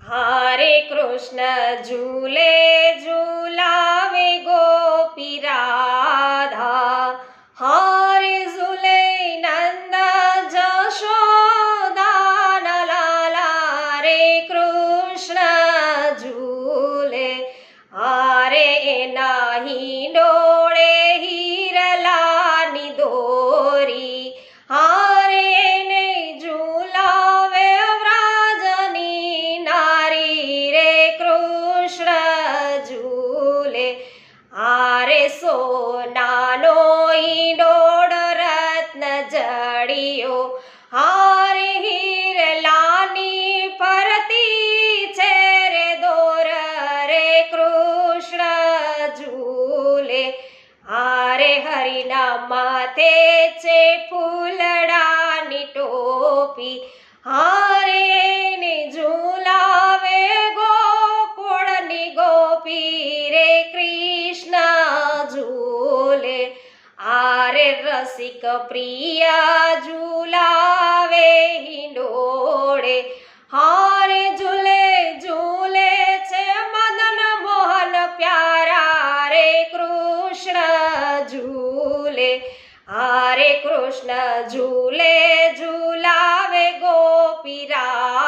हरे कृष्ण झूले झूलावे गोपी राधा। हरे झूले नंद जशोदा लाला रे कृष्ण झूले। हरे नाही डोळे हिरलानी दोरी। हरे ने झूलावे व्राजनी नारी रे कृष्ण झूले। हरे सोनानो ईंडोळ रत्न जड़ियो। हरे हिरलानी फरती छे रे दोर रे कृष्ण झूले। हरे हरिना माथे छे फूलडानी टोपी। हरे ने झूलावे गोकुळनी गोपी रे कृष्ण झूले। हरे रसिक प्रिया झूलावे हिंडोळे। हरे झूले झूले छे मदन मोहन प्यारा रे कृष्ण झूले। हरे कृष्ण झूले झूलावे गोपी राधा।